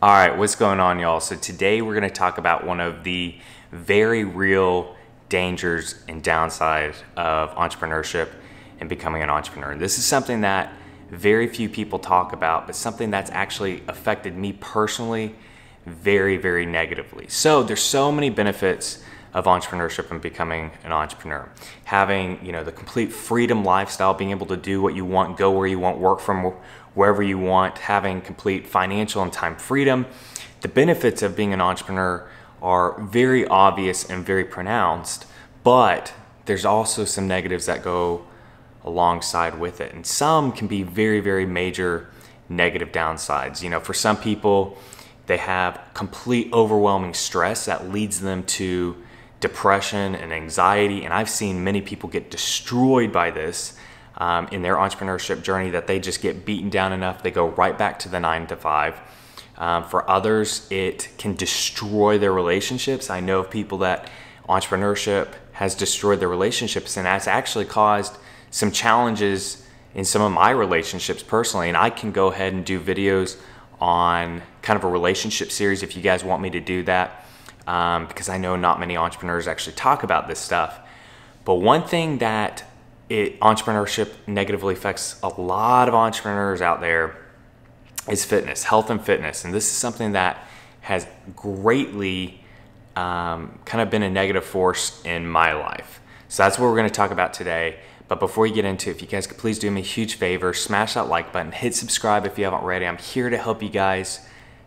All right, what's going on, y'all? So today we're going to talk about one of the very real dangers and downsides of entrepreneurship and becoming an entrepreneur. And this is something that very few people talk about, but something that's actually affected me personally very, very negatively. So there's so many benefits of entrepreneurship and becoming an entrepreneur. Having, the complete freedom lifestyle, being able to do what you want, go where you want, work from wherever you want, having complete financial and time freedom. The benefits of being an entrepreneur are very obvious and very pronounced, but there's also some negatives that go alongside with it. And some can be very, very major negative downsides. For some people, they have complete overwhelming stress that leads them to depression and anxiety. And I've seen many people get destroyed by this in their entrepreneurship journey, that they just get beaten down enough, they go right back to the 9 to 5. For others, it can destroy their relationships. I know of people that entrepreneurship has destroyed their relationships, and that's actually caused some challenges in some of my relationships personally. And I can go ahead and do videos on kind of a relationship series if you guys want me to do that, because I know not many entrepreneurs actually talk about this stuff. But one thing that entrepreneurship negatively affects a lot of entrepreneurs out there is fitness, health and fitness. And this is something that has greatly kind of been a negative force in my life. So that's what we're going to talk about today. But before you get into it, if you guys could please do me a huge favor, smash that like button, hit subscribe if you haven't already. I'm here to help you guys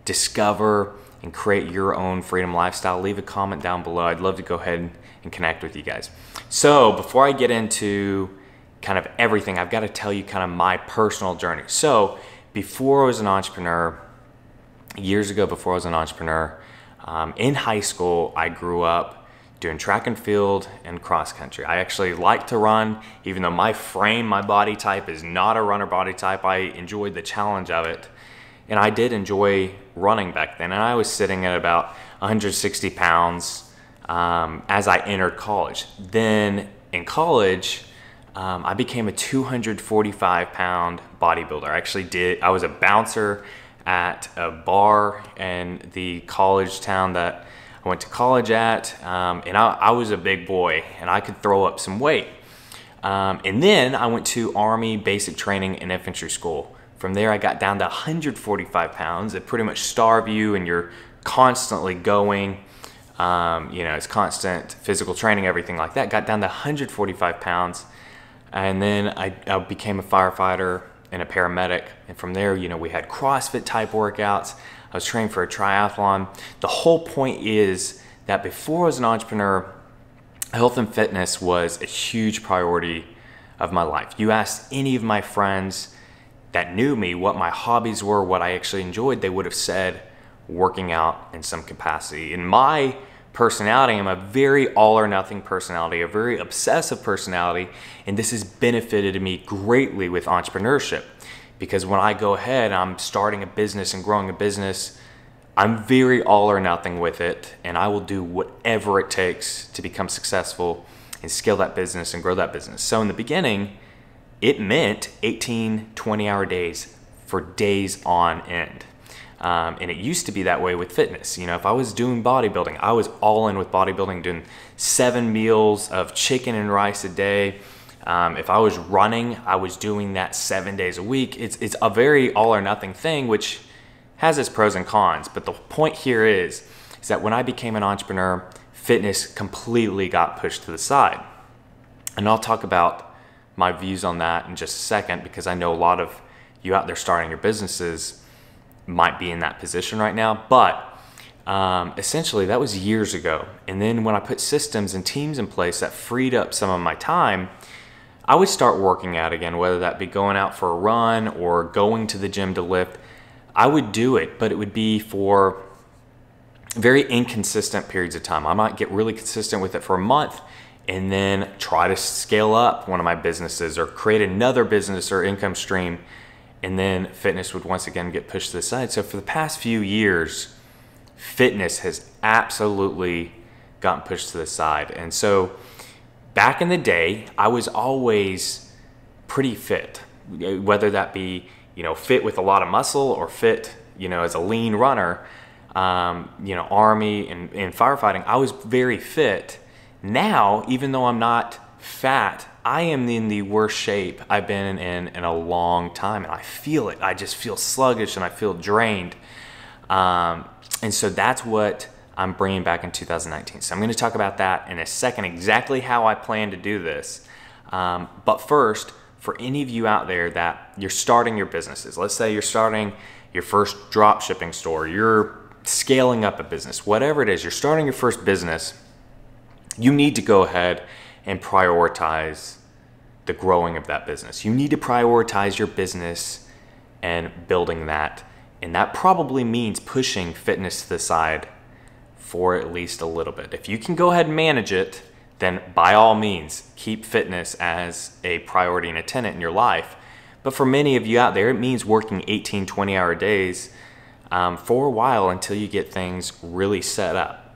discover and create your own freedom lifestyle. Leave a comment down below. I'd love to go ahead and connect with you guys. So before I get into kind of everything, I've got to tell you kind of my personal journey. So before I was an entrepreneur, years ago before I was an entrepreneur, in high school, I grew up doing track and field and cross country. I actually like to run, even though my frame, my body type is not a runner body type. I enjoyed the challenge of it. And I did enjoy running back then. And I was sitting at about 160 pounds as I entered college. Then in college, I became a 245-pound bodybuilder. I was a bouncer at a bar in the college town that I went to college at, and I was a big boy, and I could throw up some weight. And then I went to Army basic training and infantry school. From there, I got down to 145 pounds. It pretty much starve you, and you're constantly going. It's constant physical training, everything like that. Got down to 145 pounds. And then I became a firefighter and a paramedic. And from there, we had CrossFit type workouts. I was training for a triathlon. The whole point is that before I was an entrepreneur, health and fitness was a huge priority of my life. You asked any of my friends that knew me what my hobbies were, what I actually enjoyed, they would have said working out in some capacity. In my personality, I'm a very all or nothing personality, a very obsessive personality, and this has benefited me greatly with entrepreneurship, because when I go ahead, I'm starting a business and growing a business, I'm very all or nothing with it, and I will do whatever it takes to become successful and scale that business and grow that business. So in the beginning, it meant 18, 20-hour days for days on end. And it used to be that way with fitness. If I was doing bodybuilding, I was all in with bodybuilding, doing 7 meals of chicken and rice a day. If I was running, I was doing that 7 days a week. It's a very all or nothing thing, which has its pros and cons. But the point here is that when I became an entrepreneur, fitness completely got pushed to the side. And I'll talk about my views on that in just a second, because I know a lot of you out there starting your businesses might be in that position right now. But essentially that was years ago. And then when I put systems and teams in place that freed up some of my time, I would start working out again, whether that be going out for a run or going to the gym to lift. I would do it, but it would be for very inconsistent periods of time. I might get really consistent with it for a month and then try to scale up one of my businesses or create another business or income stream, and then fitness would once again get pushed to the side. So for the past few years, fitness has absolutely gotten pushed to the side. And so back in the day, I was always pretty fit, whether that be, fit with a lot of muscle or fit, as a lean runner, Army and firefighting, I was very fit. Now, even though I'm not fat, I am in the worst shape I've been in a long time, and I feel it. I just feel sluggish and I feel drained. And so that's what I'm bringing back in 2019. So I'm going to talk about that in a second, exactly how I plan to do this. But first, for any of you out there that you're starting your businesses, let's say you're starting your first drop shipping store, you're scaling up a business, whatever it is, you're starting your first business, you need to go ahead and prioritize the growing of that business. You need to prioritize your business and building that. And that probably means pushing fitness to the side for at least a little bit. If you can go ahead and manage it, then by all means, keep fitness as a priority and a tenet in your life. But for many of you out there, it means working 18, 20-hour days for a while until you get things really set up.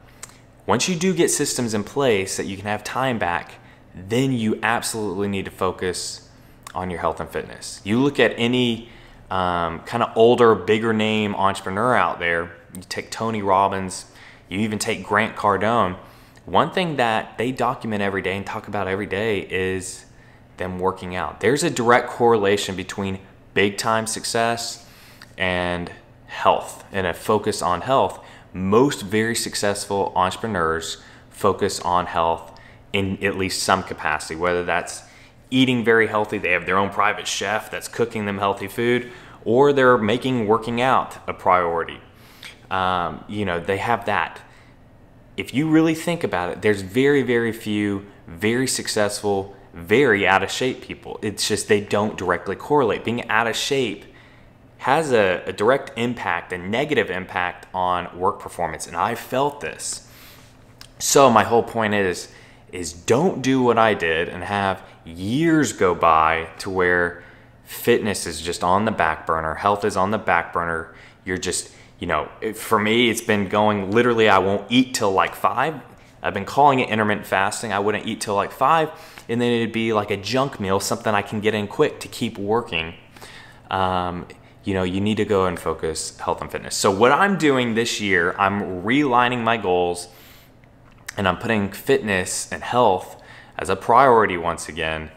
Once you do get systems in place that you can have time back, then you absolutely need to focus on your health and fitness. You look at any kind of older, bigger name entrepreneur out there, you take Tony Robbins, you even take Grant Cardone, one thing that they document every day and talk about every day is them working out. There's a direct correlation between big time success and health and a focus on health. Most very successful entrepreneurs focus on health in at least some capacity, whether that's eating very healthy, they have their own private chef that's cooking them healthy food, or they're making working out a priority. They have that. If you really think about it, there's very, very few very successful, very out of shape people. It's just they don't directly correlate. Being out of shape has a direct impact, a negative impact on work performance, and I felt this. So my whole point is don't do what I did and have years go by to where fitness is just on the back burner, health is on the back burner. You're just, for me, it's been going literally, I won't eat till like 5. I've been calling it intermittent fasting. I wouldn't eat till like 5, and then it'd be like a junk meal, something I can get in quick to keep working. You need to go and focus health and fitness. So what I'm doing this year, I'm realigning my goals, and I'm putting fitness and health as a priority once again.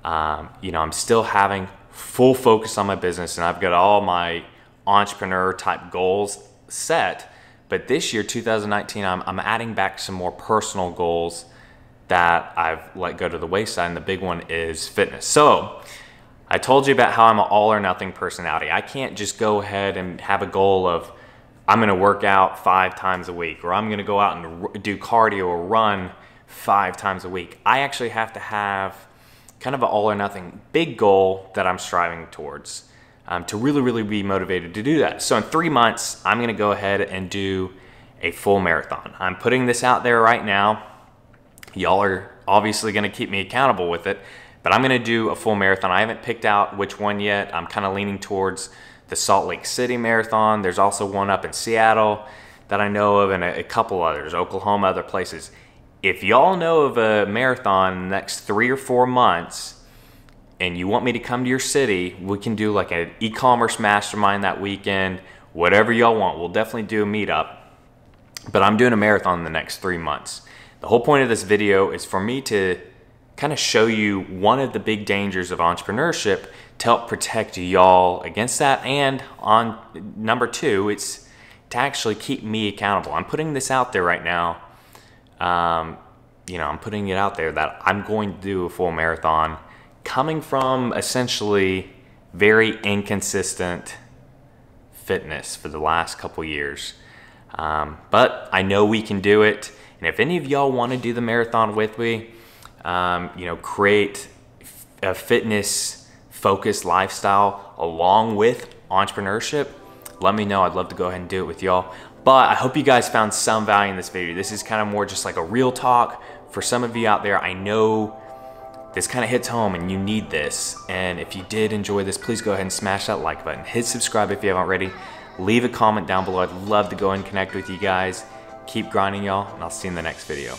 I'm still having full focus on my business, and I've got all my entrepreneur type goals set. But this year, 2019, I'm adding back some more personal goals that I've let go to the wayside, and the big one is fitness. So I told you about how I'm an all or nothing personality. I can't just go ahead and have a goal of I'm going to work out 5 times a week, or I'm going to go out and do cardio or run 5 times a week. I actually have to have kind of an all or nothing big goal that I'm striving towards to really, really be motivated to do that. So in 3 months, I'm going to go ahead and do a full marathon. I'm putting this out there right now. Y'all are obviously going to keep me accountable with it, but I'm going to do a full marathon. I haven't picked out which one yet. I'm kind of leaning towards the Salt Lake City Marathon. There's also one up in Seattle that I know of, and a couple others, Oklahoma, other places. If y'all know of a marathon in the next 3 or 4 months and you want me to come to your city, we can do like an e-commerce mastermind that weekend, whatever y'all want. We'll definitely do a meetup, but I'm doing a marathon in the next 3 months. The whole point of this video is for me to kind of show you one of the big dangers of entrepreneurship to help protect y'all against that. And on number 2, it's to actually keep me accountable. I'm putting this out there right now. I'm putting it out there that I'm going to do a full marathon coming from essentially very inconsistent fitness for the last couple years. But I know we can do it. And if any of y'all want to do the marathon with me, create a fitness focused lifestyle along with entrepreneurship, let me know. I'd love to go ahead and do it with y'all. But I hope you guys found some value in this video. This is kind of more just like a real talk for some of you out there. I know this kind of hits home and you need this. And if you did enjoy this, please go ahead and smash that like button. Hit subscribe if you haven't already. Leave a comment down below. I'd love to go and connect with you guys. Keep grinding, y'all, and I'll see you in the next video.